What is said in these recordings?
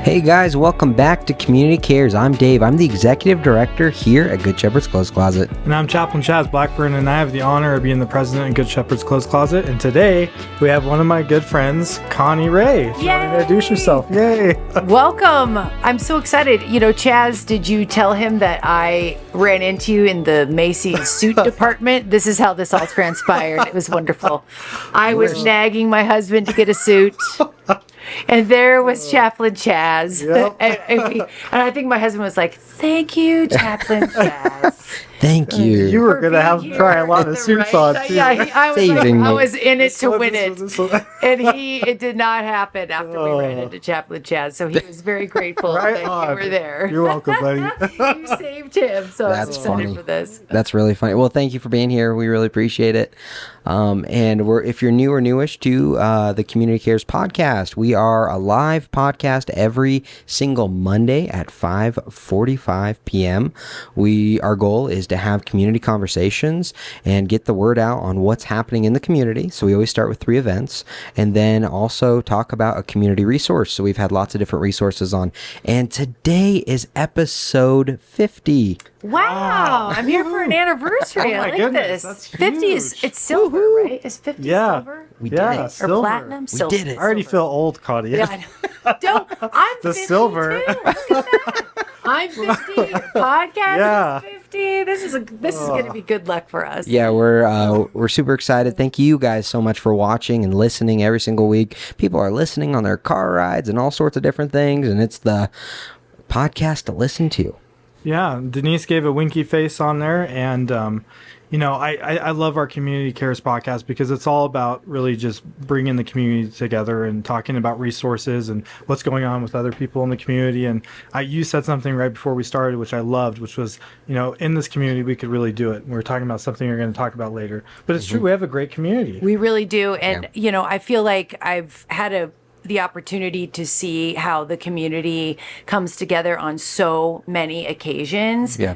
Hey guys, welcome back to Community Cares. I'm Dave. I'm the Executive Director here at Good Shepherd's Clothes Closet. And I'm Chaplain Chaz Blackburn, and I have the honor of being the president of Good Shepherd's Clothes Closet. And today we have one of my good friends, Connie Wray. If you want to introduce yourself. Yay! Welcome. I'm so excited. You know, Chaz, did you tell him that I ran into you in the Macy's suit department? This is how this all transpired. It was wonderful. I was nagging my husband to get a suit. And there was Chaplain Chaz. Yep. and I think my husband was like, "Thank you, Chaplain Chaz." Thank you. You were going to have to try a lot of suits on, too. Yeah, I was Saving me. I was in it to win it. This one. And it did not happen after we ran into Chaplain Chaz. So he was very grateful Right that on. you were there. You're welcome, buddy. You saved him. So I'm That's excited funny. for this. That's really funny. Well, thank you for being here. We really appreciate it. And if you're new or newish to the Community Cares podcast, we are a live podcast every single Monday at 5:45 p.m. Our goal is to have community conversations and get the word out on what's happening in the community. So we always start with 3 events and then also talk about a community resource. So we've had lots of different resources on. And today is episode 50. Wow. I'm here for an anniversary. Oh my I like goodness, this. that's 50 is huge. it's silver, right? Is 50 Yeah. silver? We did Yeah, it. Or silver. platinum? We Silver. did it. I already feel old, Connie. Yeah, I know. Don't. I'm The 50 silver. too. Look at that. I'm 50. Your podcast Yeah. is 50. This is going to be good luck for us. Yeah, we're super excited. Thank you guys so much for watching and listening every single week. People are listening on their car rides and all sorts of different things, and it's the podcast to listen to. Yeah, Denise gave a winky face on there, and I love our Community Cares podcast because it's all about really just bringing the community together and talking about resources and what's going on with other people in the community. And you said something right before we started, which I loved, which was, in this community we could really do it. We're talking about something we're going to talk about later, but it's true, we have a great community. We really do. And, I feel like I've had the opportunity to see how the community comes together on so many occasions. Yeah.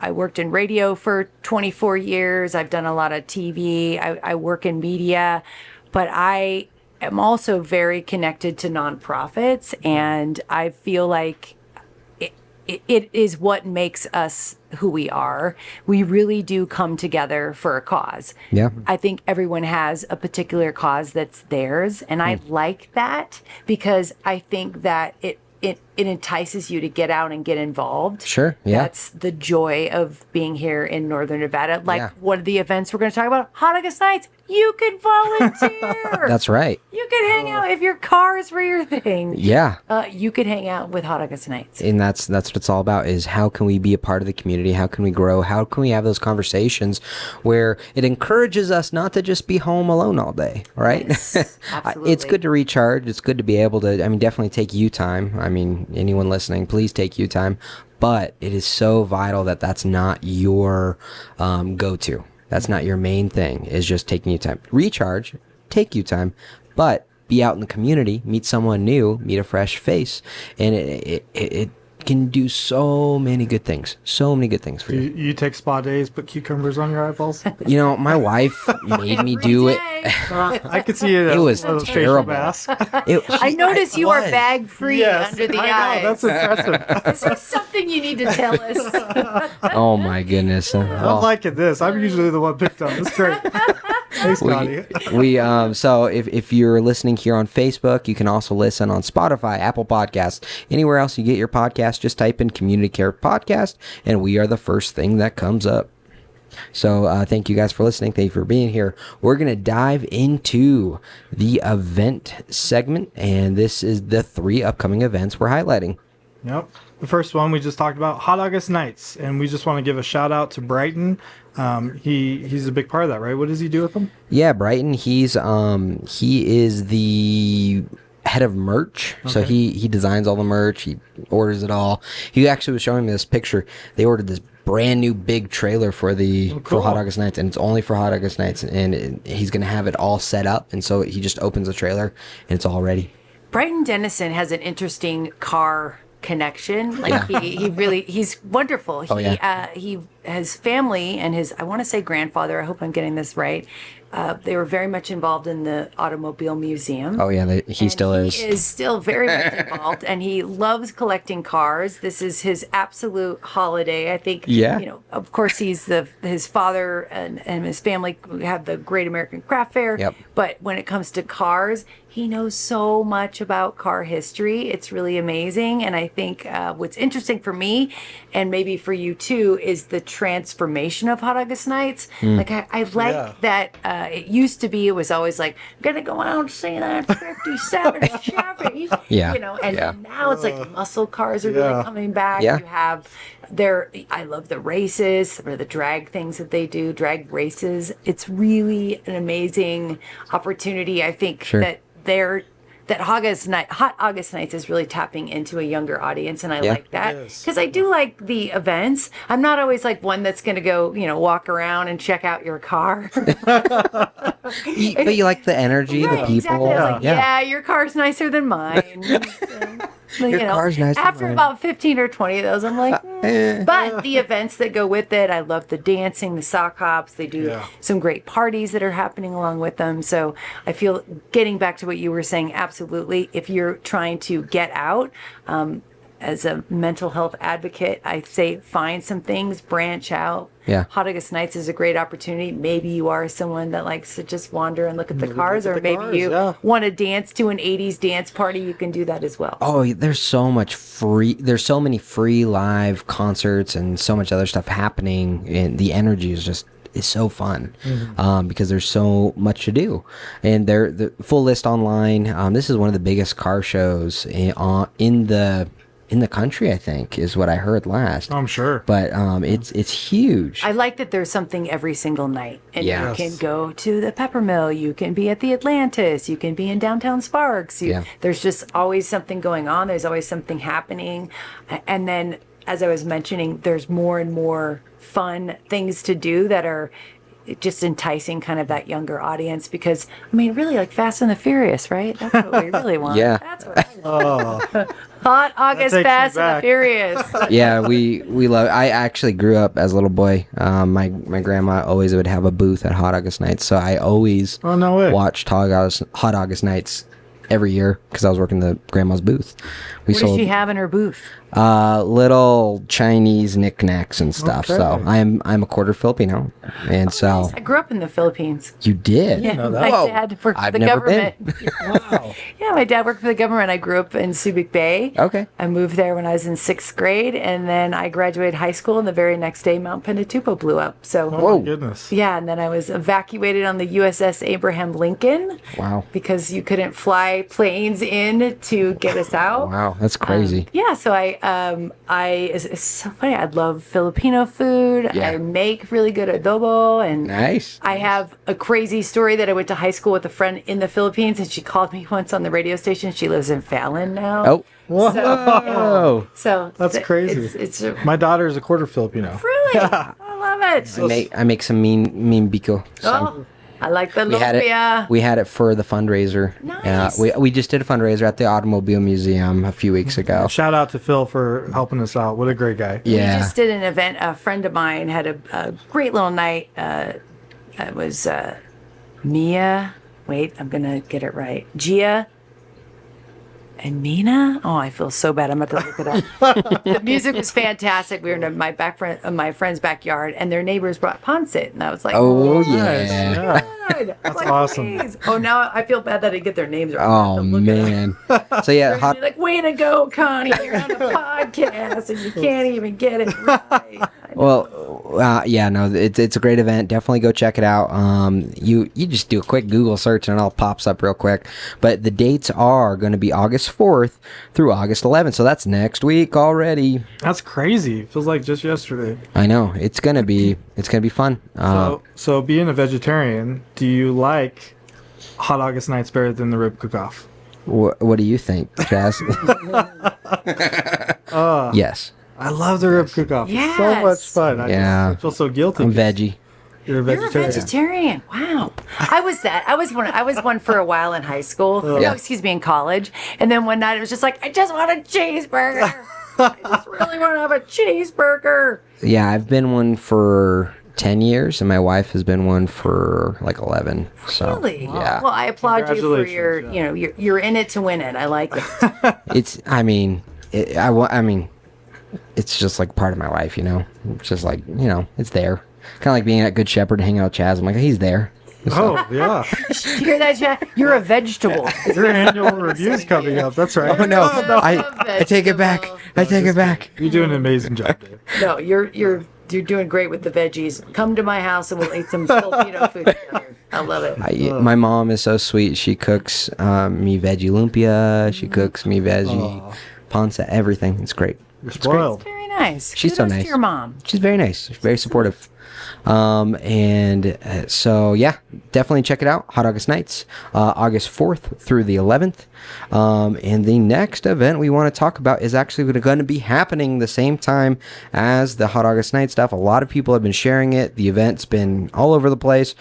I worked in radio for 24 years. I've done a lot of TV. I work in media, but I am also very connected to nonprofits, and I feel like it is what makes us who we are. We really do come together for a cause. Yeah. I think everyone has a particular cause that's theirs, and I like that because I think that it entices you to get out and get involved. Sure, yeah. That's the joy of being here in Northern Nevada. Like Yeah. one of the events we're going to talk about, Hot August Nights, you can volunteer. That's right. You can hang out if your cars were your thing. Yeah. You could hang out with Hot August Nights. And that's what it's all about, is how can we be a part of the community? How can we grow? How can we have those conversations where it encourages us not to just be home alone all day, right? Yes, absolutely. It's good to recharge. It's good to be able to, definitely take you time. Anyone listening, please take you time. But it is so vital that that's not your go-to. That's not your main thing, is just taking you time. Recharge, take you time, but be out in the community, meet someone new, meet a fresh face, and it can do so many good things. So many good things for you. You take spa days, put cucumbers on your eyeballs? My wife made me do it. I could see it. It was facial terrible. mask. I noticed you are bag free Yes, under the I eyes. know, that's impressive. Is there something you need to tell us? Oh my goodness. I'm liking this. I'm usually the one picked on. It's great. Thanks, Connie. So if you're listening here on Facebook, you can also listen on Spotify, Apple Podcasts, anywhere else you get your podcast. Just type in Community Care Podcast, and we are the first thing that comes up. So thank you guys for listening. Thank you for being here. We're going to dive into the event segment, and this is the 3 upcoming events we're highlighting. Yep. The first one we just talked about, Hot August Nights, and we just want to give a shout out to Brighton. He's a big part of that, right? What does he do with them? Yeah, Brighton. He is the head of merch. Okay. So he designs all the merch. He orders it all. He actually was showing me this picture. They ordered this brand new big trailer for for Hot August Nights, and it's only for Hot August Nights, and he's gonna have it all set up, and so he just opens the trailer and it's all ready. Brighton Dennison has an interesting car connection. Like he's wonderful. He his family and his, I want to say grandfather, I hope I'm getting this right. They were very much involved in the Automobile Museum. Oh yeah, he still is. He is still very much involved, and he loves collecting cars. This is his absolute holiday. I think. Yeah. You know, of course, his father and his family have the Great American Craft Fair. Yep. But when it comes to cars, he knows so much about car history. It's really amazing. And I think what's interesting for me, and maybe for you too, is the transformation of Hot August Nights. Like, I like that it used to be, it was always like, I'm going to go out and see that 57 Chevy. Yeah. You know, and Yeah. now it's like muscle cars are really coming back. Yeah. You have I love the races or the drag things that they do, drag races. It's really an amazing opportunity. I think Sure. that Hot August Nights is really tapping into a younger audience, and I Yeah. like that It is. because I do like the events. I'm not always like one that's going to go, walk around and check out your car. But you like the energy, the Right, people. exactly. I was like, yeah, your car's nicer than mine. Your car's nicer than After mine. about 15 or 20 of those, I'm like, but the events that go with it, I love the dancing, the sock hops. They do some great parties that are happening along with them. So I feel, getting back to what you were saying, absolutely. If you're trying to get out, as a mental health advocate, I say find some things, branch out. Yeah. Hot August Nights is a great opportunity. Maybe you are someone that likes to just wander and look at the cars, or maybe you want to dance to an 80s dance party. You can do that as well. Oh, there's so many free live concerts and so much other stuff happening, and the energy is so fun because there's so much to do. And the full list online. This is one of the biggest car shows in the country, I think, is what I heard last. I'm sure. But it's huge. I like that there's something every single night. And Yes. you can go to the Peppermill, you can be at the Atlantis, you can be in downtown Sparks. There's just always something going on. There's always something happening. And then, as I was mentioning, there's more and more fun things to do that are just enticing kind of that younger audience, because I mean, really, like Fast and the Furious, right? That's what we really want. Yeah. That's what I want. Hot August takes me Fast and the back. Furious. Yeah, we love. I actually grew up as a little boy. My grandma always would have a booth at Hot August Nights, so I always no way. watched Hot August Nights every year because I was working the grandma's booth. What does she have in her booth? Little Chinese knickknacks and stuff. Okay. So I'm a quarter Filipino, and so I grew up in the Philippines. you did. Yeah, know that. my Whoa. dad worked for I've the never government. Wow. Yeah, my dad worked for the government. I grew up in Subic Bay. Okay. I moved there when I was in 6th grade, and then I graduated high school, and the very next day, Mount Pinatubo blew up. So, Oh, my goodness. yeah, and then I was evacuated on the USS Abraham Lincoln. Wow. Because you couldn't fly planes in to get us out. Wow, that's crazy. Yeah, so it's so funny. I love Filipino food. Yeah. I make really good adobo, and Nice. I have a crazy story that I went to high school with a friend in the Philippines, and she called me once on the radio station. She lives in Fallon now. Oh. Whoa. So That's crazy. It's My daughter is a quarter Filipino. really, I love it. I make some mean biko. So. Oh, I like the We had it. lumpia. We had it for the fundraiser. Nice. We just did a fundraiser at the Automobile Museum a few weeks ago. Shout out to Phil for helping us out. What a great guy. Yeah. We just did an event. A friend of mine had a great little night. It was Mia. Wait, I'm gonna get it right. Gia and Mina. Oh, I feel so bad. I'm about to look it up. The music was fantastic. We were in my friend's backyard, and their neighbors brought pancit, and I was like, Oh Nice. yeah. Yeah. That's awesome. Oh, now I feel bad that I didn't get their names right. Oh man. So yeah, They're hot. like, way to go, Connie! You're on a podcast, and you can't even get it right. Well, yeah, no, it's a great event. Definitely go check it out. You just do a quick Google search and it all pops up real quick. But the dates are going to be August 4th through August 11th, so that's next week already. That's crazy. Feels like just yesterday. I know it's gonna be fun. So being a vegetarian, do you like Hot August Nights better than the rib cook-off? What do you think, Jazz? Yes, I love the rib cook-off. It's so Yes. much fun. I feel so guilty. I'm 'cause veggie. You're a You're a vegetarian. vegetarian. Wow. I was that. I was one for a while in high school. Yeah. No, excuse me, in college. And then one night it was just like, I just want a cheeseburger. I just really want to have a cheeseburger. Yeah, I've been one for 10 years, and my wife has been one for like 11. So, Really? yeah. Well, I applaud you for your, Congratulations, yeah. you're in it to win it. I like it. It's, it's just like part of my life, you know? It's just like, you know, it's there. Kind of like being at Good Shepherd and hanging out with Chaz. I'm like, he's there. Oh, yeah. You hear that, Jack? You're a vegetable. Your annual review's coming up. That's right. Oh, no. I take it back. I take it back. You're doing an amazing job, Dave. No, you're doing great with the veggies. Come to my house and we'll eat some Filipino food together. I love it. My mom is so sweet. She cooks me veggie lumpia. She cooks me veggie pancetta, everything. It's great. You're spoiled. Very nice. She's so Kudos nice. to your mom. She's very nice. She's very supportive. So yeah, definitely check it out. Hot August Nights, August 4th through the 11th. And the next event we want to talk about is actually going to be happening the same time as the Hot August Night stuff. A lot of people have been sharing it. The event's been all over the place.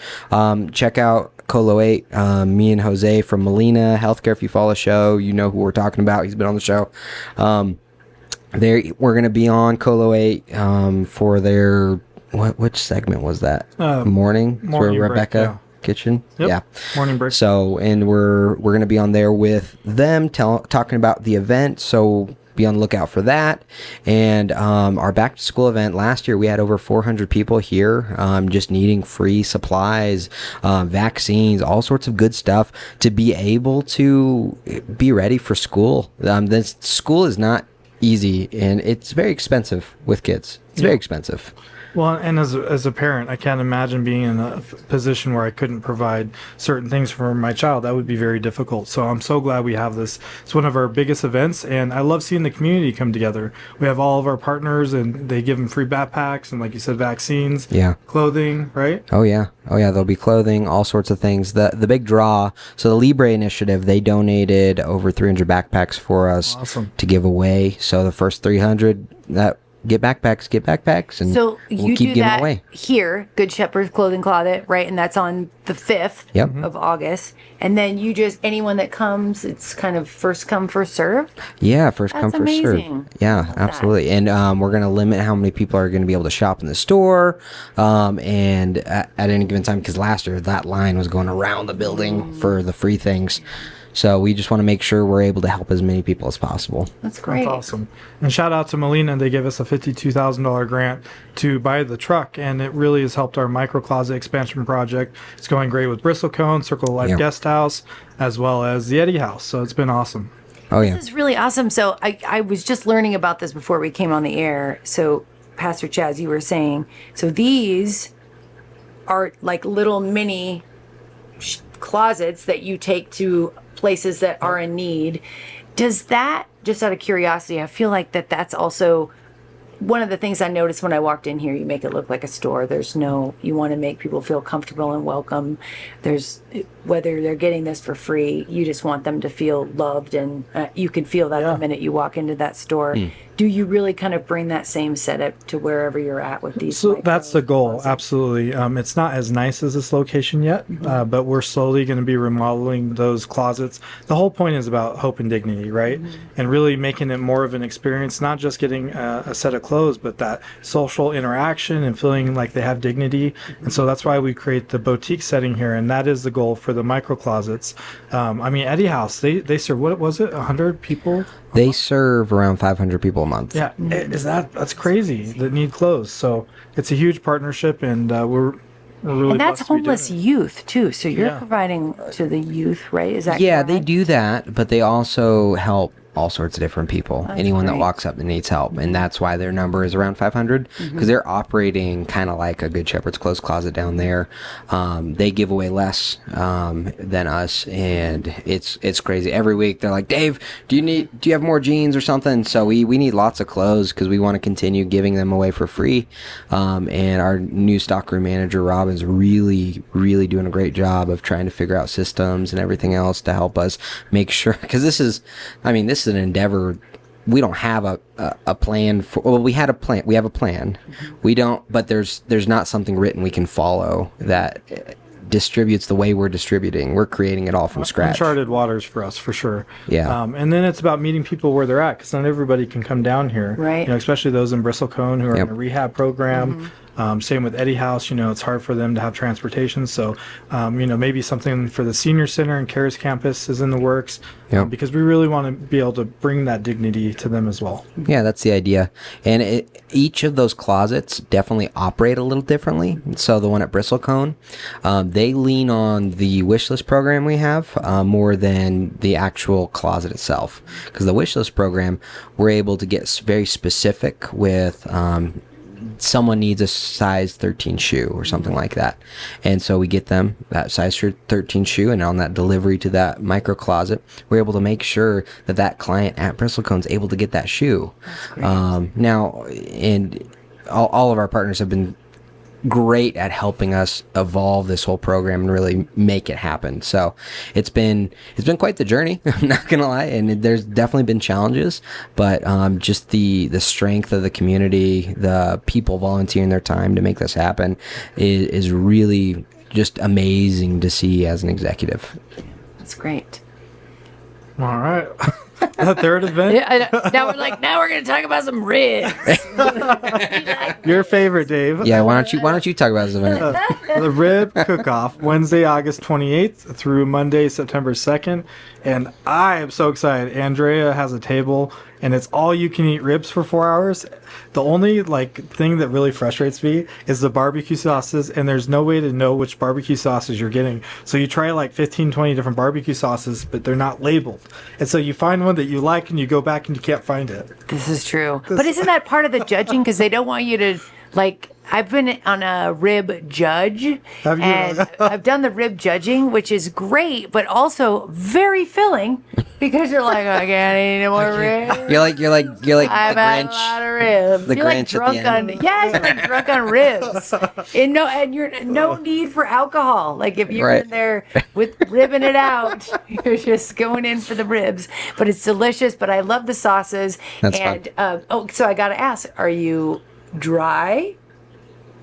Check out Colo 8, me and Jose from Molina Healthcare. If you follow the show, you know who we're talking about. He's been on the show. We're going to be on Colo 8 for their... Which segment was that? Morning for break, Rebecca yeah. Kitchen. Yep. Yeah. Morning break. So, and we're going to be on there with them talking about the event. So be on the lookout for that. And our back to school event last year, we had over 400 people here, just needing free supplies, vaccines, all sorts of good stuff to be able to be ready for school. This school is not easy, and it's very expensive with kids. It's very expensive. Well, and as a parent, I can't imagine being in a position where I couldn't provide certain things for my child. That would be very difficult. So I'm so glad we have this. It's one of our biggest events, and I love seeing the community come together. We have all of our partners, and they give them free backpacks and, like you said, vaccines, clothing, right? Oh yeah. There'll be clothing, all sorts of things. The big draw. So the Libre Initiative, they donated over 300 backpacks for us to give away. So the first 300 that. Get backpacks, and so we'll you keep do giving that away. Here, Good Shepherd's Clothing Closet, right? And that's on the 5th of August. And then you just, anyone that comes, it's kind of first come, first serve? Yeah, first come, That's first serve. amazing. Yeah, absolutely. And we're going to limit how many people are going to be able to shop in the store and at any given time, because last year that line was going around the building for the free things. So we just want to make sure we're able to help as many people as possible. That's great. That's awesome. And shout out to Molina. They gave us a $52,000 grant to buy the truck, and it really has helped our micro closet expansion project. It's going great with Bristlecone, Circle of Life Guest House, as well as the Eddie House. So it's been awesome. Oh, yeah. This is really awesome. So I was just learning about this before we came on the air. So Pastor Chaz, you were saying, so these are like little mini closets that you take to places that are in need. Does that, just out of curiosity, I feel like that's also one of the things I noticed when I walked in here. You make it look like a store. You want to make people feel comfortable and welcome. Whether they're getting this for free, you just want them to feel loved, and you can feel that the minute you walk into that store. Do you really kind of bring that same setup to wherever you're at with these? So that's the goal, absolutely. It's not as nice as this location yet, but we're slowly going to be remodeling those closets. The whole point is about hope and dignity, right? And really making it more of an experience, not just getting a set of clothes, but that social interaction and feeling like they have dignity. And so that's why we create the boutique setting here, and that is the goal for the micro closets. Eddie House, they serve, what was it, 100 people? They serve around 500 people a month. Yeah, that's crazy that need clothes. So it's a huge partnership, and we're really and that's blessed to be doing homeless it. youth too. So you're providing to the youth, right? Is that Yeah, correct? they do that, but they also help all sorts of different people. Anyone that great. walks up that needs help, and that's why their number is around 500, because they're operating kind of like a Good Shepherd's Clothes Closet down there. They give away less than us, and it's crazy. Every week they're like, Dave, do you have more jeans or something? So we need lots of clothes because we want to continue giving them away for free. And our new stockroom manager Robin's really doing a great job of trying to figure out systems and everything else to help us make sure, because this is an endeavor. We don't have a plan for, well, we have a plan. We don't, but there's not something written we can follow that distributes the way we're distributing. We're creating it all from scratch. Uncharted waters for us, for sure. Yeah. And then it's about meeting people where they're at, because not everybody can come down here. Right. You know, especially those in Bristlecone who are Yep. in a rehab program. Same with Eddie House. You know, it's hard for them to have transportation. So, you know, maybe something for the senior center and CARES campus is in the works. Yep. Because we really want to be able to bring that dignity to them as well. Yeah, that's the idea. And each of those closets definitely operate a little differently. So the one at Bristlecone, they lean on the wish list program we have more than the actual closet itself. Because the wish list program, we're able to get very specific with someone needs a size 13 shoe or something like that. And so we get them that size 13 shoe, and on that delivery to that micro closet, we're able to make sure that that client at Bristlecone is able to get that shoe. Now, and all of our partners have been great at helping us evolve this whole program and really make it happen. So it's been quite the journey. I'm not gonna lie, and there's definitely been challenges, but just the strength of the community, the people volunteering their time to make this happen is really just amazing to see as an executive. That's great. All right. The third event? Yeah, now we're going to talk about some ribs. Your favorite, Dave. Yeah, why don't you talk about this event? The Rib Cook-Off, Wednesday, August 28th through Monday, September 2nd. And I am so excited. Andrea has a table, and it's all you can eat ribs for 4 hours. The only thing that really frustrates me is the barbecue sauces, and there's no way to know which barbecue sauces you're getting. So you try 15, 20 different barbecue sauces, but they're not labeled. And so you find one that you like, and you go back and you can't find it. This is true. But isn't that part of the judging? Because they don't want you to, I've been on a rib judge. Have you? And I've done the rib judging, which is great, but also very filling because you're like, I can't eat any more ribs. You're like I've the had a Grinch. lot of ribs. The You're Grinch at the end. you're drunk on ribs. And you're no need for alcohol. Like if you're Right. in there with ribbing it out, you're just going in for the ribs. But it's delicious. But I love the sauces. That's and so I gotta ask, are you dry?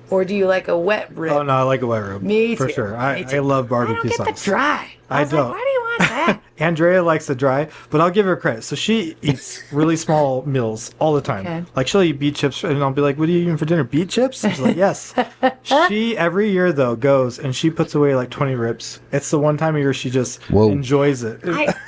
Or do you like a wet rib? Oh, no, I like a wet rib. Me For too. sure. Me I too. love I barbecue don't get sauce. the dry. I was don't. Like, why do you want that? Andrea likes the dry, but I'll give her credit. So she eats really small meals all the time. Okay. Like she'll eat beet chips, and I'll be like, "What are you eating for dinner? Beet chips?" She's like, "Yes." She every year though goes and she puts away 20 ribs. It's the one time a year she just Whoa. enjoys it.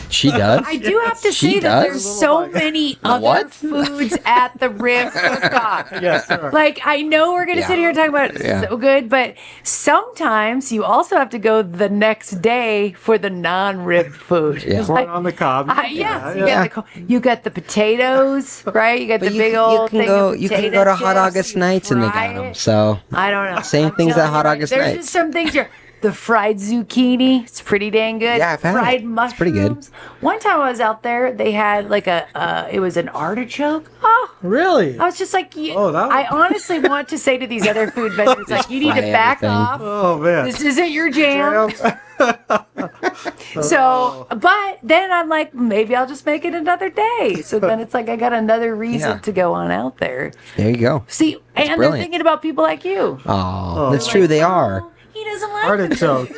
She does? I do have to She say that does? there's so many other What? foods at the rib cook-off. Yes. there are. I know we're going to Yeah. sit here and talk about it Yeah. so good, but sometimes you also have to go the next day for the non-rib food. Yeah. Corn on the cob. You got the potatoes, right? You got But the big old you can thing go of you can potato go to Hot chips, August you nights and they fry got them. it. So I don't know. Same I'm things at telling Hot you, August there's nights. just some things here. The fried zucchini, it's pretty dang good. Yeah, I've had fried it. mushrooms. It's pretty good. One time I was out there, they had it was an artichoke. Oh, Really? I was just like, Oh, that I honestly want to say to these other food vendors, you need to fry back everything. off. Oh man. This isn't your jam. So, but then I'm like, maybe I'll just make it another day. So then it's like I got another reason Yeah. to go on out there. there you go. See, and they're brilliant. thinking about people like you. Oh, that's true. They are. Oh, he doesn't like Artichoke.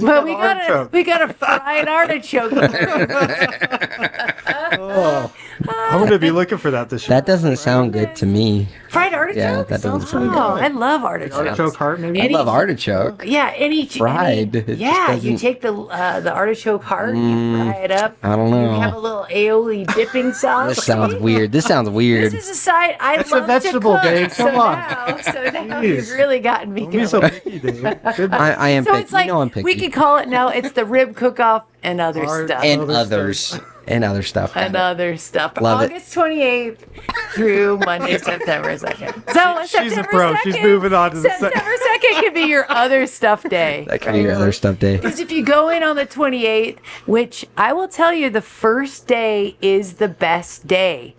But we got a fried artichoke. I'm going to be looking for that this year. That doesn't sound good to me. Fried artichoke? Yeah, that doesn't sound good. Oh, I love artichokes. Artichoke heart, maybe? I love artichoke. Yeah, Fried. It just Yeah, you doesn't- take the artichoke heart, you fry it up. I don't You know. have a little aioli dipping sauce. This sounds weird. This sounds weird. This is a side I It's a love vegetable, to cook. Dave. Come so on. Now Jeez. you've really gotten me Don't be going. so picky, Dave. Good. I am So picky. it's like you know I'm picky. we could call it now. It's the rib cook-off and other Art- stuff. and Other others. And other stuff. And other stuff. Love it. August 28th through Monday, September 2nd. So She's a September pro. 2nd, She's moving on to the second. September 2nd could be your other stuff day. That could be your other stuff day. Because if you go in on the 28th, which I will tell you, the first day is the best day.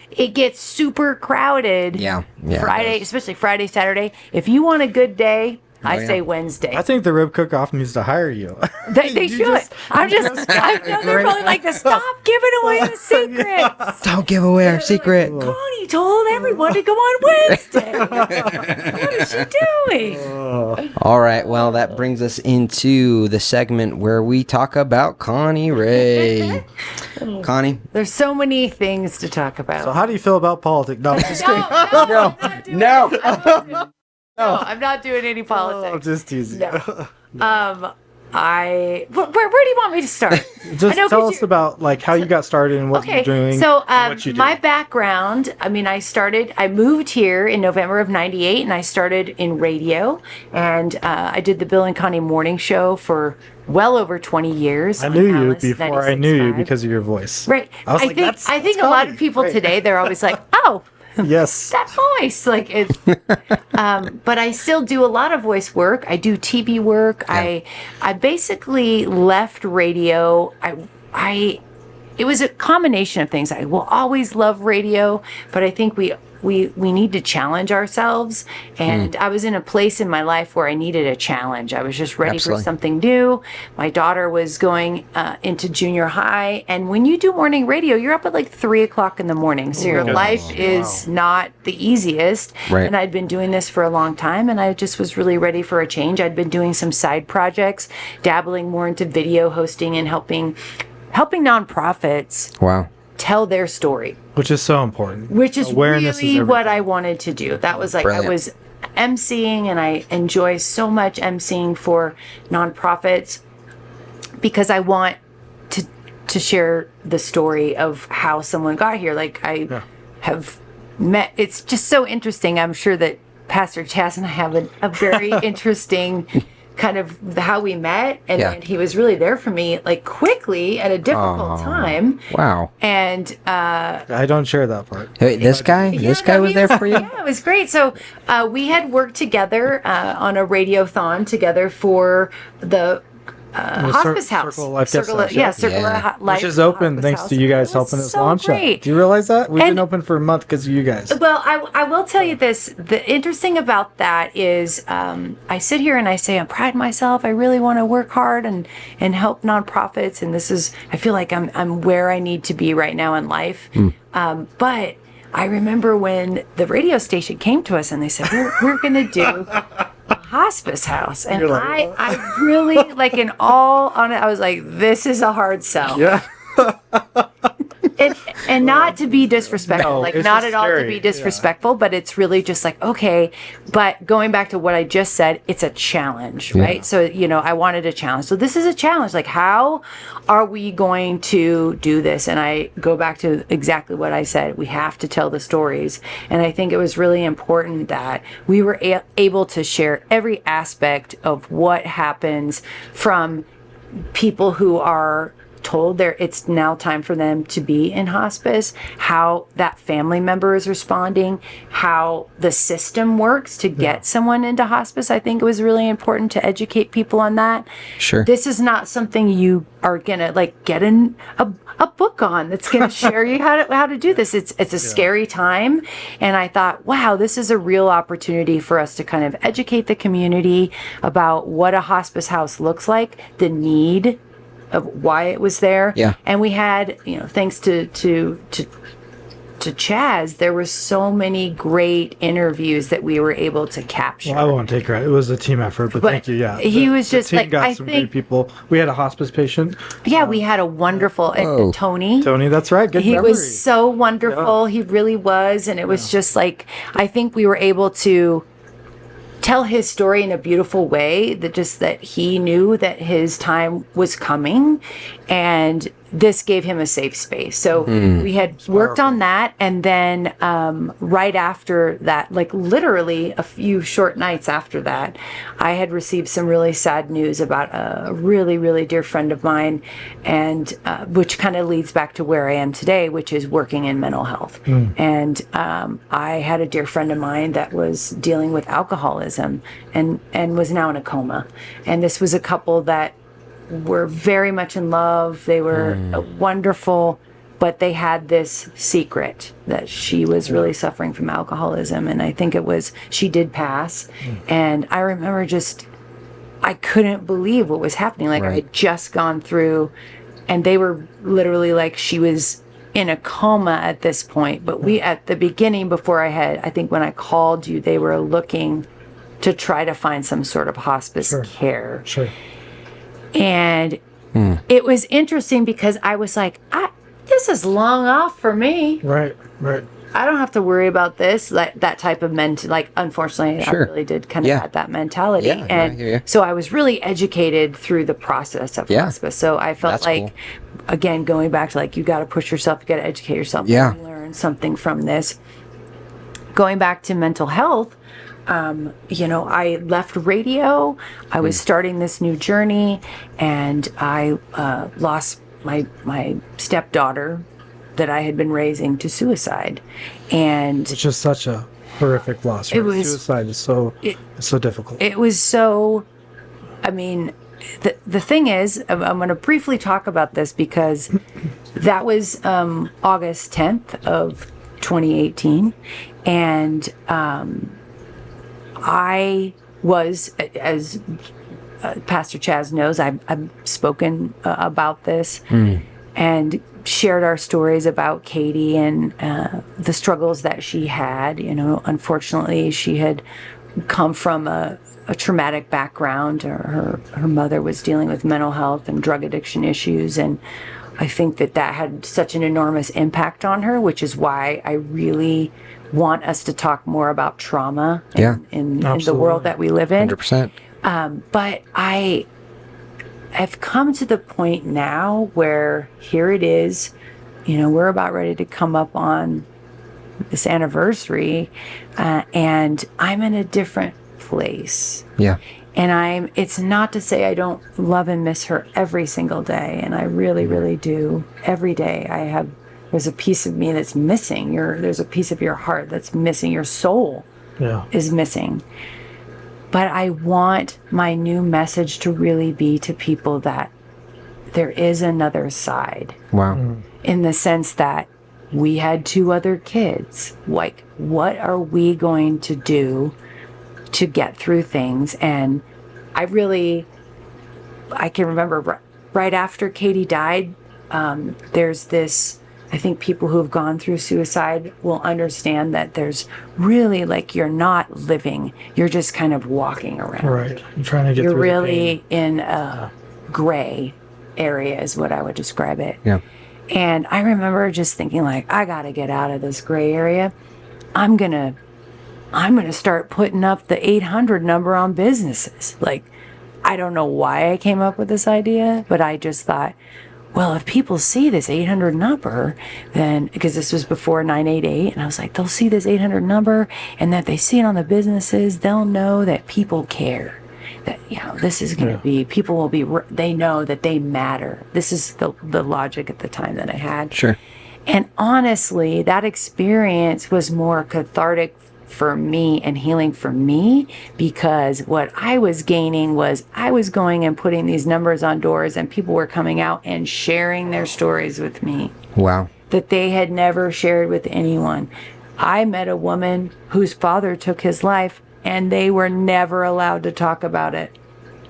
It gets super crowded. Yeah, it Friday, does. especially Friday, Saturday. If you want a good day, I yeah. say Wednesday. I think the Rib Cook-Off needs to hire you. They You should. I know they're probably like, stop giving away the secrets. Don't give away our secret. Connie told everyone to go on Wednesday. What is she doing? All right. Well, that brings us into the segment where we talk about Connie Wray. Connie. There's so many things to talk about. So how do you feel about politics? No, I'm just kidding. No, I'm not doing any I'm politics. just teasing. No. Where do you want me to start? Just tell us about like how you got started and what you're doing. So and what you do. my background, I mean, I moved here in November of '98, and I started in radio, and I did the Bill and Connie morning show for well over 20 years. I on knew you Alice before I knew you 96.5. because of your voice. Right. I was like, that's I think a lot of people today, they're always like, oh, Yes. that voice, like it. But I still do a lot of voice work. I do TV work. Yeah. I basically left radio. It was a combination of things. I will always love radio, but I think we need to challenge ourselves. And I was in a place in my life where I needed a challenge. I was just ready Absolutely. for something new. My daughter was going into junior high. And when you do morning radio, you're up at like 3 o'clock in the morning. So your life is not the easiest. Right. And I'd been doing this for a long time, and I just was really ready for a change. I'd been doing some side projects, dabbling more into video hosting and helping nonprofits Wow. tell their story, Which is so important. which is Awareness is really what everything. I wanted to do. That was like, Brilliant. I was emceeing, and I enjoy so much emceeing for nonprofits because I want to share the story of how someone got here. Like I have met, it's just so interesting. I'm sure that Pastor Chaz and I have a very interesting kind of how we met, and Yeah. then he was really there for me like quickly at a difficult time. Wow. And I don't share that part. Hey, this guy was there for you? Yeah, it was great. So we had worked together on a radiothon together for the hospice house. Circle of Life Guest House, yeah, yeah. Circle Yeah. of Life. Which is open Hospice thanks House. to you guys It was helping us so launch great. that. Do you realize that? We've been And- open for a month because of you guys. Well, I will tell you this. The interesting about that is I sit here and I say, I pride myself. I really want to work hard and help nonprofits. And this is, I feel like I'm where I need to be right now in life. But I remember when the radio station came to us and they said, we're going to do a hospice house. And You're like, I really, like in all on it, I was like, this is a hard sell. Yeah. And not to be disrespectful, No, like it's not just at all to scary, be disrespectful, but it's really just like, okay, but going back to what I just said, it's a challenge, right? So, I wanted a challenge. So this is a challenge. Like, how are we going to do this? And I go back to exactly what I said. We have to tell the stories. And I think it was really important that we were able to share every aspect of what happens from people who are told it's now time for them to be in hospice, how that family member is responding, how the system works to get someone into hospice. I think it was really important to educate people on that. Sure. This is not something you are gonna like get in a book on that's gonna share you how to do this. It's a scary time, and I thought, wow, this is a real opportunity for us to kind of educate the community about what a hospice house looks like, the need of why it was there. Yeah. And we had, thanks to Chaz, there were so many great interviews that we were able to capture. Well, I won't take credit. It was a team effort, but thank you. Yeah. he was the just team like, got I some think- great people. We had a hospice patient. Yeah, we had a wonderful Whoa. Tony. Tony, that's right. Good He memory. was so wonderful. He really was. And it was just like, I think we were able to tell his story in a beautiful way, that he knew that his time was coming, and this gave him a safe space. So we had worked on that, and then right after that, like literally a few short nights after that, I had received some really sad news about a really, really dear friend of mine, and which kind of leads back to where I am today, which is working in mental health. And I had a dear friend of mine that was dealing with alcoholism and was now in a coma. And this was a couple that were very much in love. They were wonderful, but they had this secret that she was really suffering from alcoholism. And I think she did pass. And I remember I couldn't believe what was happening. Like, I had just gone through, and they were literally like, she was in a coma at this point. But at the beginning, I think when I called you, they were looking to try to find some sort of hospice care. Sure. And it was interesting because I was like, this is long off for me. Right. I don't have to worry about this, that type of unfortunately, I really did kind of have that mentality. Yeah, and I hear you. so I was really educated through the process of hospice. So I felt That's like, cool. again, going back to you got to push yourself, you got to educate yourself, learn something from this. Going back to mental health, I left radio. I was starting this new journey, and I lost my stepdaughter that I had been raising to suicide, and It's just such a horrific loss. Right? Suicide is so difficult. it was so. I mean, the thing is, I'm going to briefly talk about this because that was August 10th of 2018, and I was, as Pastor Chaz knows, I've spoken about this and shared our stories about Katie and the struggles that she had. Unfortunately, she had come from a traumatic background. Her mother was dealing with mental health and drug addiction issues, and I think that had such an enormous impact on her, which is why I really want us to talk more about trauma in the world that we live in. 100%. But I have come to the point now where here it is, we're about ready to come up on this anniversary, and I'm in a different place. Yeah. And it's not to say I don't love and miss her every single day, and I really, really do. Every day there's a piece of me that's missing. There's a piece of your heart that's missing. Your soul is missing. But I want my new message to really be to people that there is another side. Wow. In the sense that we had 2 other kids. Like, what are we going to do to get through things? And I can remember right after Katie died, there's this, I think people who have gone through suicide will understand that there's really, you're not living, you're just kind of walking around. Right. You're trying to get You're through really in a gray area is what I would describe it. Yeah. And I remember just thinking I got to get out of this gray area. I'm going to start putting up the 800 number on businesses. I don't know why I came up with this idea, but I just thought, well, if people see this 800 number, then, because this was before 988, and I was like, they'll see this 800 number, and that they see it on the businesses, they'll know that people care. That, this is going to be, people will be, they know that they matter. This is the logic at the time that I had. Sure. And honestly, that experience was more cathartic for me and healing for me, because what I was gaining was I was going and putting these numbers on doors, and people were coming out and sharing their stories with me Wow. that they had never shared with anyone. I met a woman whose father took his life, and they were never allowed to talk about it.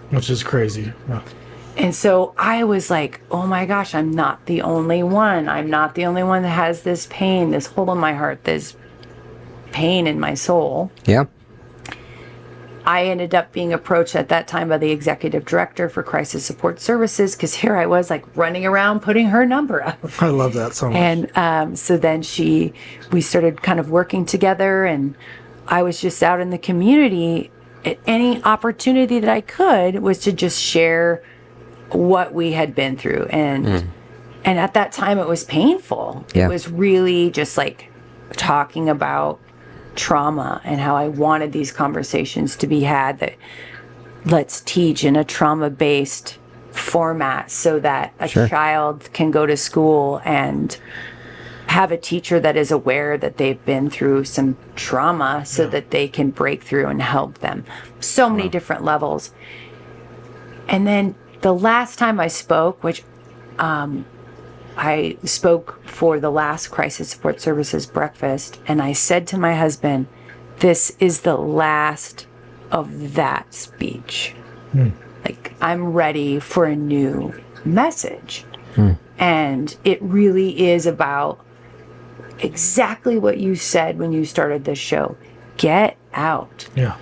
Which is crazy. Yeah. And so I was like, oh my gosh, I'm not the only one. I'm not the only one that has this pain, this hole in my heart, this pain in my soul. Yeah. I ended up being approached at that time by the executive director for crisis support services, because here I was running around putting her number up. I love that so much. And so then we started kind of working together, and I was just out in the community. Any opportunity that I could was to just share what we had been through. And at that time it was painful. Yeah. It was really just talking about trauma and how I wanted these conversations to be had, that let's teach in a trauma-based format so that a child can go to school and have a teacher that is aware that they've been through some trauma, so that they can break through and help them. So many different levels. And then the last time I spoke, which I spoke for the last Crisis Support Services breakfast, and I said to my husband, this is the last of that speech. Like, I'm ready for a new message. And it really is about exactly what you said when you started this show. Get out. Yeah.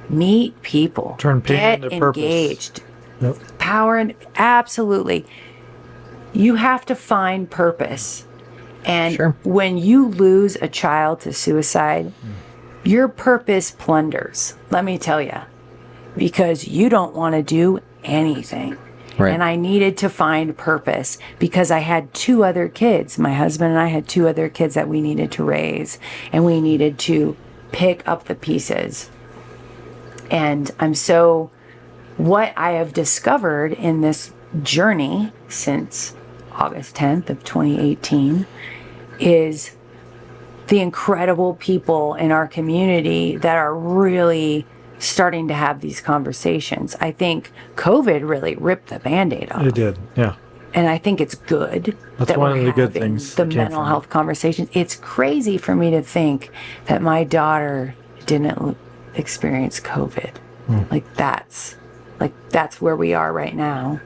Meet people. Turn pain Get into purpose. engaged. Yep. Power and absolutely. You have to find purpose. And Sure. when you lose a child to suicide, your purpose plunders, let me tell you, because you don't want to do anything. Right. And I needed to find purpose because I had 2 other kids. My husband and I had 2 other kids that we needed to raise, and we needed to pick up the pieces. And what I have discovered in this journey since August 10th of 2018 is the incredible people in our community that are really starting to have these conversations. I think COVID really ripped the Band-Aid off. It did. Yeah. And I think it's good That's one we're of the good having things the that came mental from it. health conversations. It's crazy for me to think that my daughter didn't experience COVID. That's where we are right now.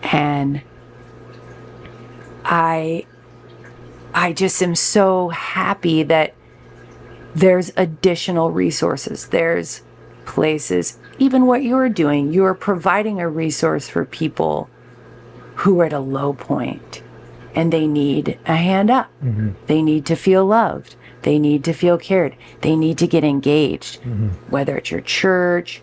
And I just am so happy that there's additional resources. There's places, even what you're doing, you're providing a resource for people who are at a low point and they need a hand up. They need to feel loved. They need to feel cared. They need to get engaged, whether it's your church,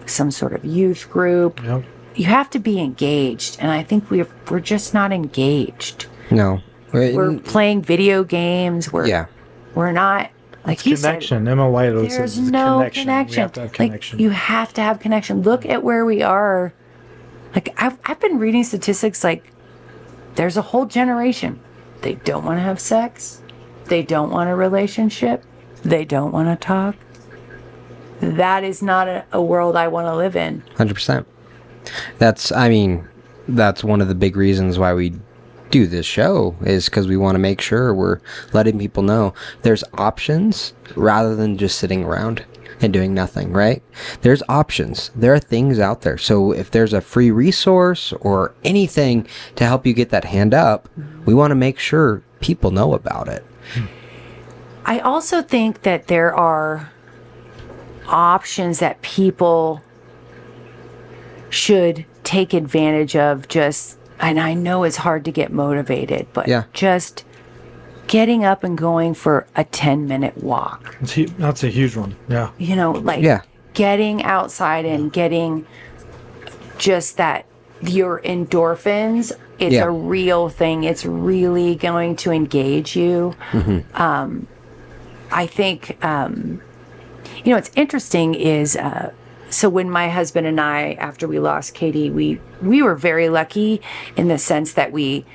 some sort of youth group. Yep. You have to be engaged. And I think we're just not engaged. No. We're playing video games. We're not, like you said. Connection. Emma White always There's says no connection. connection. We have to have connection. Like, you have to have connection. Look at where we are. Like, I've been reading statistics, like, there's a whole generation. They don't want to have sex. They don't want a relationship. They don't want to talk. That is not a world I want to live in. 100%. That's one of the big reasons why we do this show, is because we want to make sure we're letting people know there's options rather than just sitting around and doing nothing, right? There's options. There are things out there. So if there's a free resource or anything to help you get that hand up, we want to make sure people know about it. I also think that there are options that people should take advantage of, and I know it's hard to get motivated, but just getting up and going for a 10-minute walk. That's a huge one. Yeah. Getting outside and getting just that, your endorphins, it's a real thing. It's really going to engage you. I think, what's interesting is, so when my husband and I, after we lost Katie, we were very lucky in the sense that we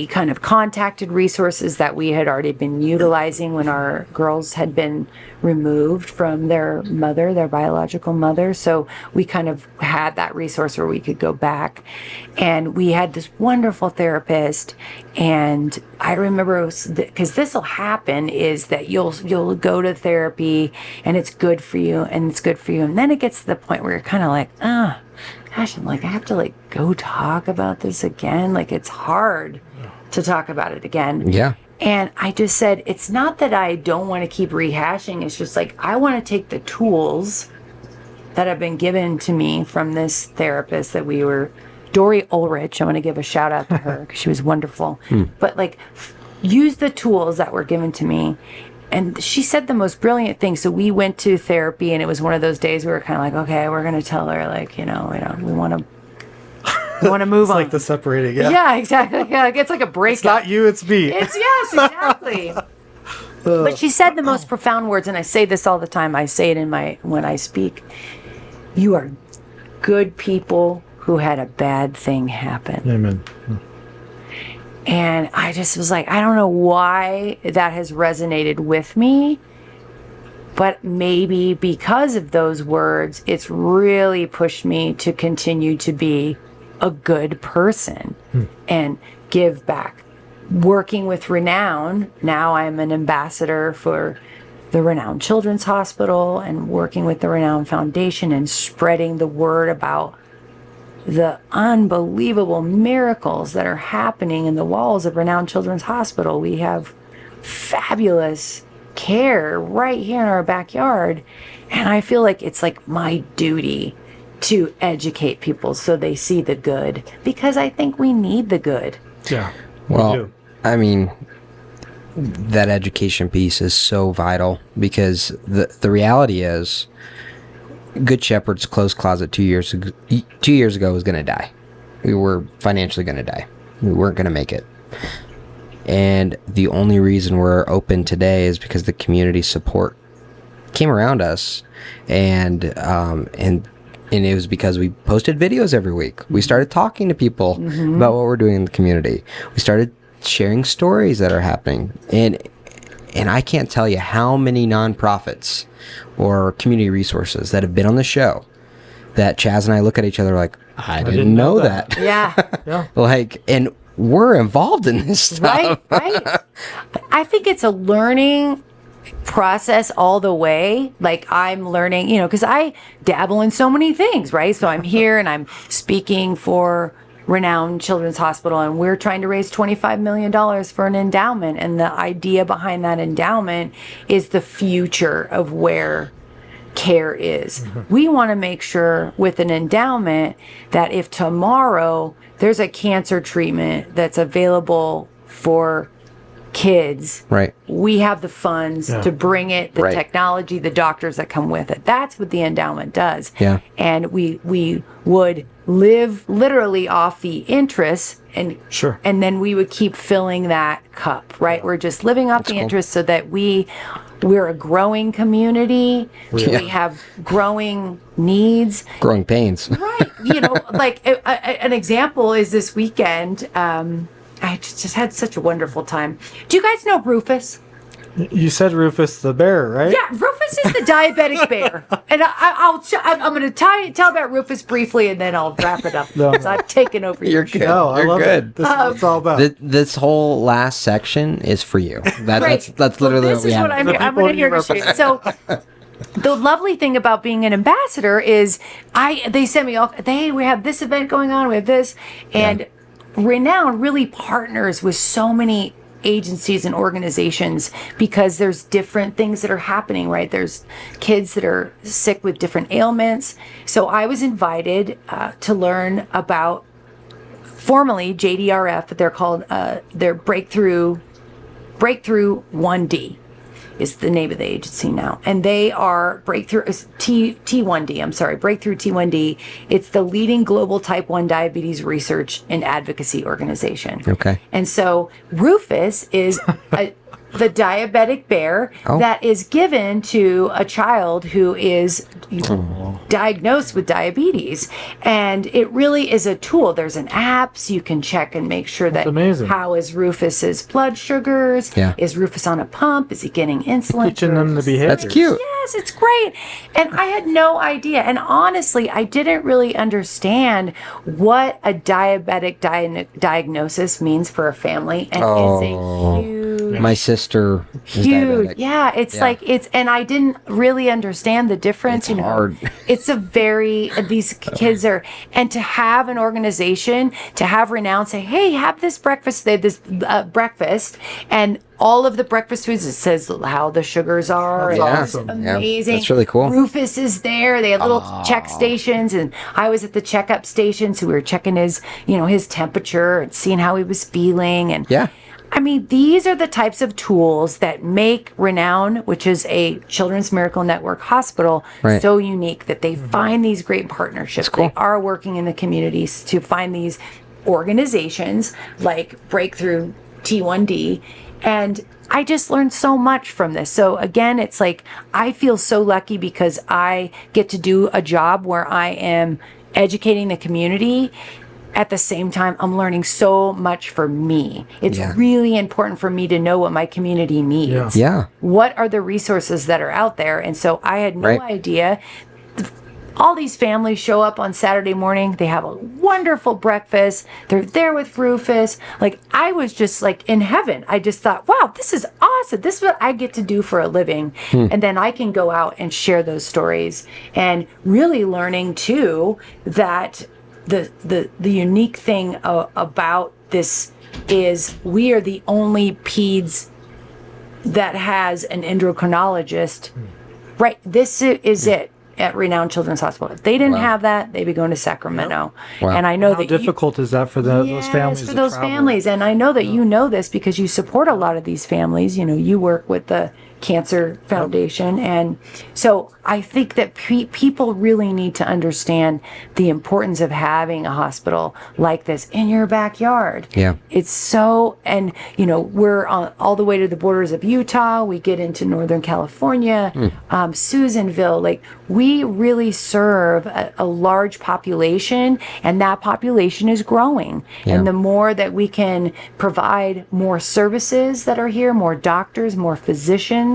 kind of contacted resources that we had already been utilizing when our girls had been removed from their biological mother. So we kind of had that resource where we could go back. And we had this wonderful therapist. And I remember, because this will happen, is that you'll go to therapy and it's good for you and it's good for you. And then it gets to the point where you're kind of like, gosh, I have to go talk about this again. It's hard to talk about it again. Yeah. And I just said, it's not that I don't want to keep rehashing. It's just I want to take the tools that have been given to me from this therapist that Dory Ulrich. I want to give a shout out to her because she was wonderful. But use the tools that were given to me. And she said the most brilliant thing. So we went to therapy, and it was one of those days we were kind of okay, we're going to tell her, we want to move on. It's like the separating. Yeah. Yeah, exactly. Yeah, it's like a breakup. It's not you, it's me. Yes, exactly. But she said the most profound words, and I say this all the time. I say it when I speak. You are good people who had a bad thing happen. Amen. And I just was I don't know why that has resonated with me, but maybe because of those words, it's really pushed me to continue to be a good person and give back. Working with Renown, now I'm an ambassador for the Renown Children's Hospital and working with the Renown Foundation and spreading the word about the unbelievable miracles that are happening in the walls of Renown Children's Hospital. We have fabulous care right here in our backyard, and I feel like it's like my duty to educate people so they see the good, because I think we need the good. Yeah. Well, I mean, that education piece is so vital, because the reality is Good Shepherd's closed closet 2 years ago was going to die. We were financially going to die. We weren't going to make it. And the only reason we're open today is because the community support came around us, and it was because we posted videos every week. We started talking to people about what we're doing in the community. We started sharing stories that are happening, and I can't tell you how many nonprofits or community resources that have been on the show that Chaz and I look at each other like, I didn't know that. Yeah. Like, and we're involved in this stuff. Right. I think it's a learning process all the way. Like, I'm learning, because I dabble in so many things, right? So I'm here and I'm speaking for Renowned Children's Hospital, and we're trying to raise $25 million for an endowment. And the idea behind that endowment is the future of where care is. We want to make sure with an endowment that if tomorrow there's a cancer treatment that's available for kids, Right. we have the funds to bring it, the technology, the doctors that come with it. That's what the endowment does. Yeah. And we would live literally off the interest, and and then we would keep filling that cup, right? We're just living off the interest so that we're a growing community. We have growing needs. Growing pains. Right. Like an example is this weekend. I just had such a wonderful time. Do you guys know Rufus? You said Rufus the bear, right? Yeah, Rufus is the diabetic bear. And I'm going to tell about Rufus briefly, and then I'll wrap it up. No. So I've taken over You're your good. show. No, I You're love good. it. This is what it's all about. This whole last section is for you. That's literally Well, what we is have. what I'm going to hear to share. So the lovely thing about being an ambassador is they send me off. We have this event going on. We have this, and Renown really partners with so many agencies and organizations because there's different things that are happening, right? There's kids that are sick with different ailments. So I was invited to learn about formally JDRF, but they're called their Breakthrough 1D is the name of the agency now. And they are Breakthrough T1D, I'm sorry, Breakthrough T1D. It's the leading global type 1 diabetes research and advocacy organization. Okay. And so Rufus is the diabetic bear that is given to a child who is diagnosed with diabetes. And it really is a tool. There's an app so you can check and make sure that how is Rufus's blood sugars? Yeah. Is Rufus on a pump? Is he getting insulin? Teaching them the behavior. That's cute. Yes, it's great. And I had no idea. And honestly, I didn't really understand what a diabetic diagnosis means for a family. And it's a huge... My sister is huge. diabetic. Yeah, and I didn't really understand the difference. It's hard. It's these kids are, and to have an organization, to have Renown say, hey, have this breakfast. They have this breakfast, and all of the breakfast foods, it says how the sugars are. That's and awesome. It's amazing. Yeah, that's really cool. Rufus is there. They have little check stations, and I was at the checkup station, so we were checking his temperature and seeing how he was feeling. And I mean, these are the types of tools that make Renown, which is a Children's Miracle Network hospital, so unique that they find these great partnerships. Cool. They are working in the communities to find these organizations like Breakthrough T1D. And I just learned so much from this. So again, it's like I feel so lucky because I get to do a job where I am educating the community. At the same time, I'm learning so much for me. It's really important for me to know what my community needs. Yeah. What are the resources that are out there? And so I had no idea. all these families show up on Saturday morning. They have a wonderful breakfast. They're there with Rufus. Like, I was just like in heaven. I just thought, wow, this is awesome. This is what I get to do for a living. And then I can go out and share those stories, and really learning too that the unique thing about this is we are the only peds that has an endocrinologist. Right. This is it at Renowned Children's Hospital. If they didn't have that, they'd be going to Sacramento. Wow. And I know How that difficult is that for those families? for to those travel? families. And I know that you know this because you support a lot of these families. You know, you work with the Cancer Foundation. And so I think that people really need to understand the importance of having a hospital like this in your backyard. Yeah. It's so, and you know, we're all the way to the borders of Utah. We get into Northern California, Susanville. Like, we really serve a large population, and that population is growing. Yeah. And the more that we can provide more services that are here, more doctors, more physicians,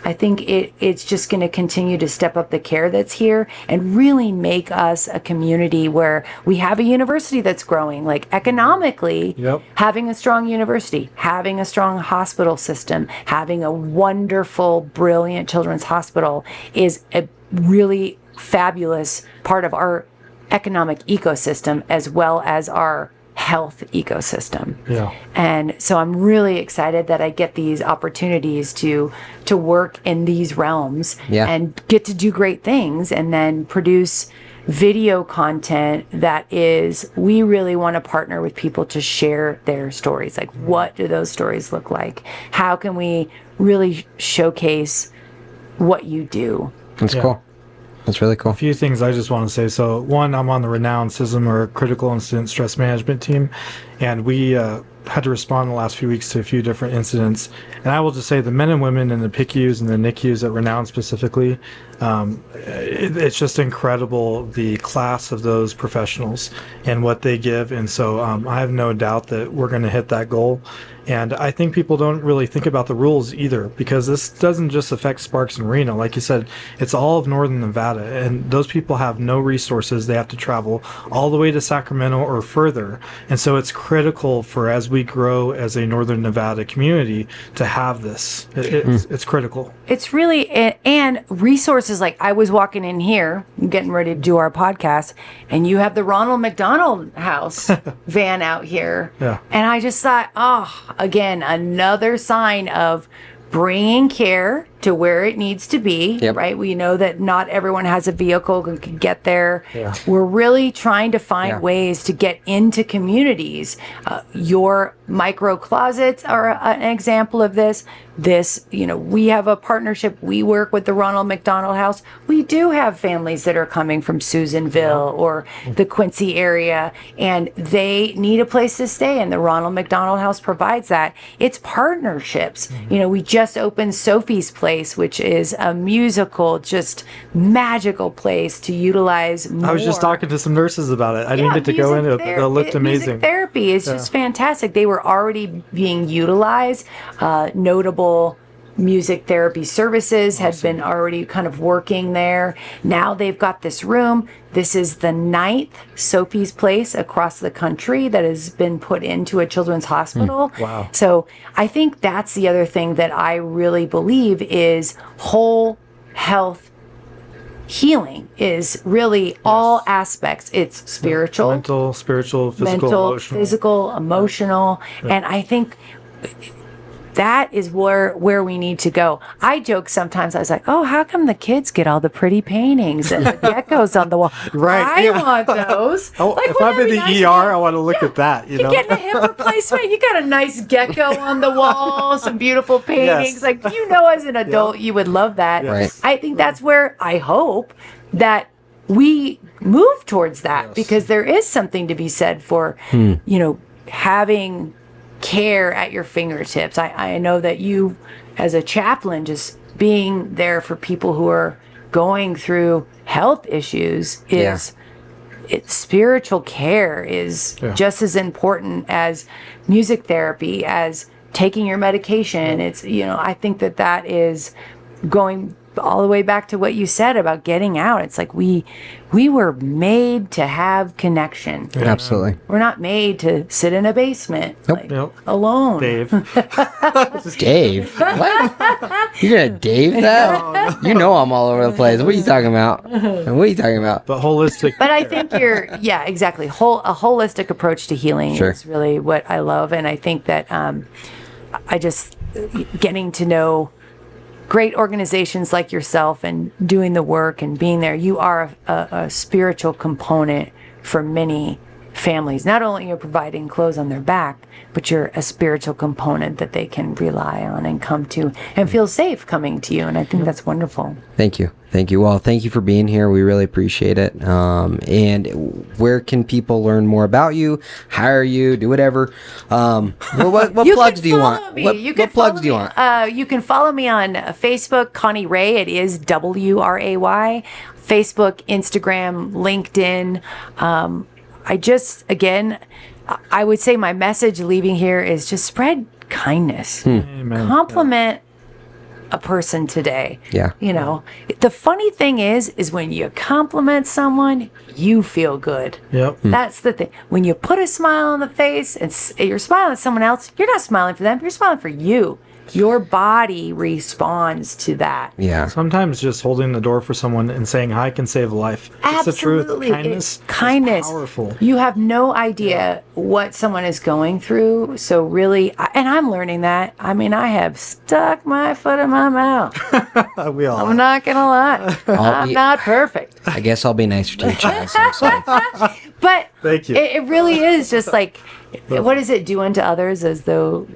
I think it's just going to continue to step up the care that's here and really make us a community where we have a university that's growing. Like, economically, having a strong university, having a strong hospital system, having a wonderful, brilliant children's hospital is a really fabulous part of our economic ecosystem as well as our health ecosystem. Yeah. And so I'm really excited that I get these opportunities to work in these realms and get to do great things, and then produce video content that is, we really want to partner with people to share their stories. Like, what do those stories look like? How can we really showcase what you do? That's cool. That's really cool. A few things I just want to say. So, one, I'm on the Renowned CISM, or Critical Incident Stress Management team, and we had to respond in the last few weeks to a few different incidents. And I will just say the men and women in the PICUs and the NICUs at Renowned specifically, it's just incredible, the class of those professionals and what they give. And so I have no doubt that we're going to hit that goal. And I think people don't really think about the rules either, because this doesn't just affect Sparks and Reno. Like you said, it's all of Northern Nevada, and those people have no resources. They have to travel all the way to Sacramento or further. And so it's critical for, as we grow as a Northern Nevada community, to have this. It's critical. It's really, and resources. Like, I was walking in here, getting ready to do our podcast, and you have the Ronald McDonald House van out here. Yeah. And I just thought, oh, again, another sign of bringing care to where it needs to be, right? We know that not everyone has a vehicle and can get there. Yeah. We're really trying to find ways to get into communities. Your micro closets are an example of this. We have a partnership. We work with the Ronald McDonald House. We do have families that are coming from Susanville or the Quincy area, and they need a place to stay, and the Ronald McDonald House provides that. It's partnerships. We just opened Sophie's Place, which is a musical, just magical place to utilize more. I was just talking to some nurses about it. I didn't get to go in. It looked amazing. Music therapy is just fantastic. They were already being utilized. Notable music therapy services had been already kind of working there. Now they've got this room. This is the 9th Sophie's Place across the country that has been put into a children's hospital. Wow. So I think that's the other thing that I really believe is whole health healing is really all aspects. It's spiritual, mental, spiritual, physical, emotional. Physical, emotional. And I think that is where we need to go. I joke sometimes. I was like, oh, how come the kids get all the pretty paintings and the geckos on the wall? Right. I want those. If I'm in the ER, I want to look at that. You get a hip replacement. You got a nice gecko on the wall, some beautiful paintings. Yes. Like, as an adult, you would love that. Right. I think that's where I hope that we move towards that, because there is something to be said for, having care at your fingertips. I know that you, as a chaplain, just being there for people who are going through health issues spiritual care is just as important as music therapy, as taking your medication. It's, I think that is going all the way back to what you said about getting out. It's like we were made to have connection. Absolutely. We're not made to sit in a basement like, alone. Dave. Dave? What? You're going to Dave that? You know I'm all over the place. What are you talking about? What are you talking about? But holistic. But I think yeah, exactly. A holistic approach to healing is really what I love. And I think that I just getting to know great organizations like yourself and doing the work and being there, you are a spiritual component for many families. Not only you're providing clothes on their back, but you're a spiritual component that they can rely on and come to and feel safe coming to you. And I think that's wonderful. Thank you. Thank you. Well, thank you for being here. We really appreciate it. And where can people learn more about you, hire you, do whatever? What plugs do you want? What plugs do you want? You can follow me on Facebook, Connie Wray. It is WRAY. Facebook, Instagram, LinkedIn. I would say my message leaving here is just spread kindness. Amen. Compliment a person today. Yeah. You know, the funny thing is when you compliment someone, you feel good. Yep. That's the thing. When you put a smile on the face and you're smiling at someone else, you're not smiling for them. You're smiling for you. Your body responds to that. Yeah. Sometimes just holding the door for someone and saying hi can save a life. It's the truth. Kindness is powerful. You have no idea what someone is going through. So really, and I'm learning that. I mean, I have stuck my foot in my mouth. We all. I'm not going to lie. I'm not perfect. I guess I'll be nicer to you, Chaz. I'm sorry. But Thank you. It really is just like, what is it? Do unto others as though...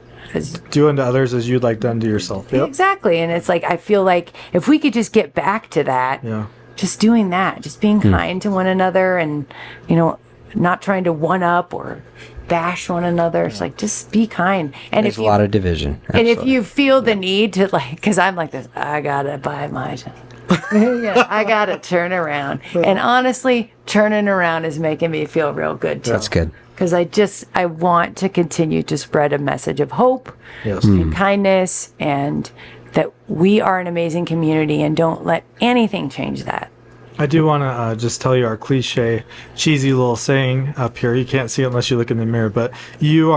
Do unto others as you'd like done to yourself. Yep. Exactly. And it's like, I feel like if we could just get back to that, just doing that, just being kind to one another and, you know, not trying to one up or bash one another. It's like, just be kind. And There's a lot of division. And if you feel the need to like, because I'm like this, I got to buy my time. I got to turn around. And honestly, turning around is making me feel real good too. That's good. Because I want to continue to spread a message of hope and kindness, and that we are an amazing community, and don't let anything change that. I do want to just tell you our cliche, cheesy little saying up here. You can't see it unless you look in the mirror, but you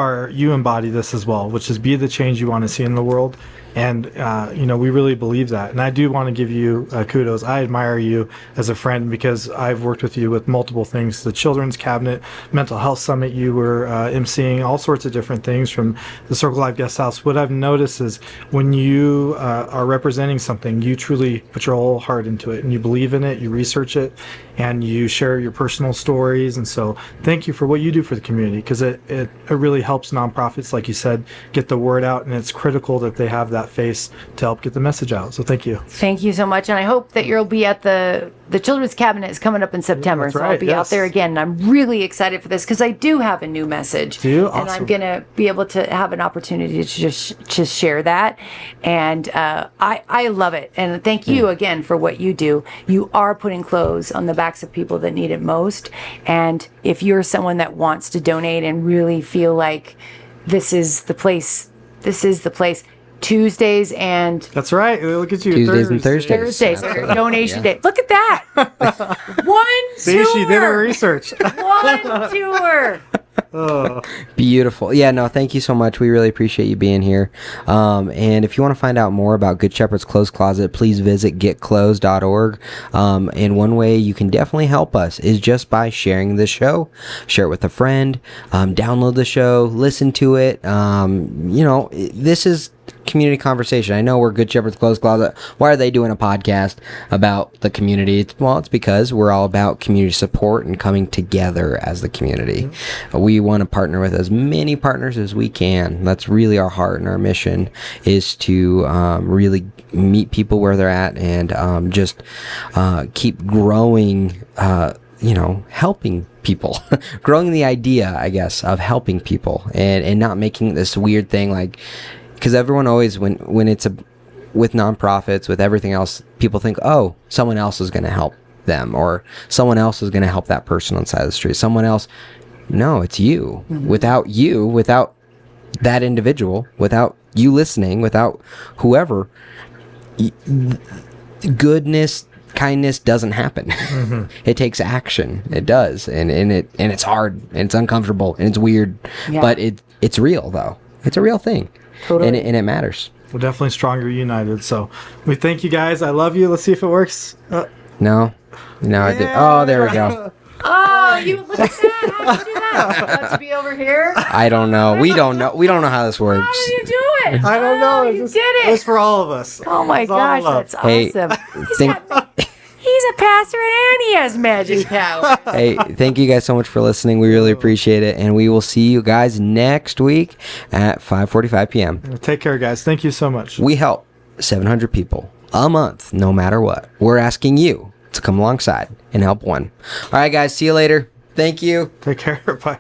embody this as well, which is be the change you want to see in the world. And, we really believe that. And I do want to give you kudos. I admire you as a friend because I've worked with you with multiple things. The Children's Cabinet, Mental Health Summit, you were emceeing all sorts of different things from the Circle Life Guest House. What I've noticed is when you are representing something, you truly put your whole heart into it and you believe in it, you research it, and you share your personal stories. And so thank you for what you do for the community, because it really helps nonprofits, like you said, get the word out. And it's critical that they have that face to help get the message out. So thank you. Thank you so much. And I hope that you'll be at the Children's Cabinet is coming up in September. That's so right, I'll be out there again. And I'm really excited for this because I do have a new message. Do you? And Awesome. I'm going to be able to have an opportunity to just share that. And I love it. And thank you again for what you do. You are putting clothes on the backs of people that need it most. And if you're someone that wants to donate and really feel like this is the place, Tuesdays and... That's right. Look at you. Tuesdays and Thursdays. Thursdays are donation day. Look at that. One See, tour. she did her research. One tour. Beautiful. Yeah, no, thank you so much. We really appreciate you being here. And if you want to find out more about Good Shepherd's Clothes Closet, please visit getclothes.org. And one way you can definitely help us is just by sharing the show. Share it with a friend. Download the show. Listen to it. This is community conversation. I know we're Good Shepherd's Clothes Closet. Why are they doing a podcast about the community? It's because we're all about community support and coming together as the community. We want to partner with as many partners as we can. That's really our heart, and our mission is to really meet people where they're at and just keep growing, helping people. Growing the idea, I guess, of helping people and not making this weird thing like... Because everyone always, when it's with nonprofits, with everything else, people think, oh, someone else is going to help them, or someone else is going to help that person on the side of the street. Someone else. No, it's you. Mm-hmm. Without that individual, without you listening, without whoever, goodness, kindness doesn't happen. It takes action. It does, and it's hard, and it's uncomfortable, and it's weird, but it's real though. It's a real thing, Totally. and it matters. We're definitely stronger united. So we thank you guys. I love you. Let's see if it works. No, I did. Oh, there we go. Oh, you look at that. How did you do that? Got to be over here. I don't know. We don't know. We don't know how this works. How did you do it? I don't know. You did it. It's for all of us. Oh my It's all gosh, love. that's Hey, awesome. think- He's a pastor and he has magic power. Hey, thank you guys so much for listening. We really appreciate it, and we will see you guys next week at 5:45 p.m. Take care, guys. Thank you so much. We help 700 people a month, no matter what. We're asking you to come alongside and help one. All right, guys. See you later. Thank you. Take care. Bye.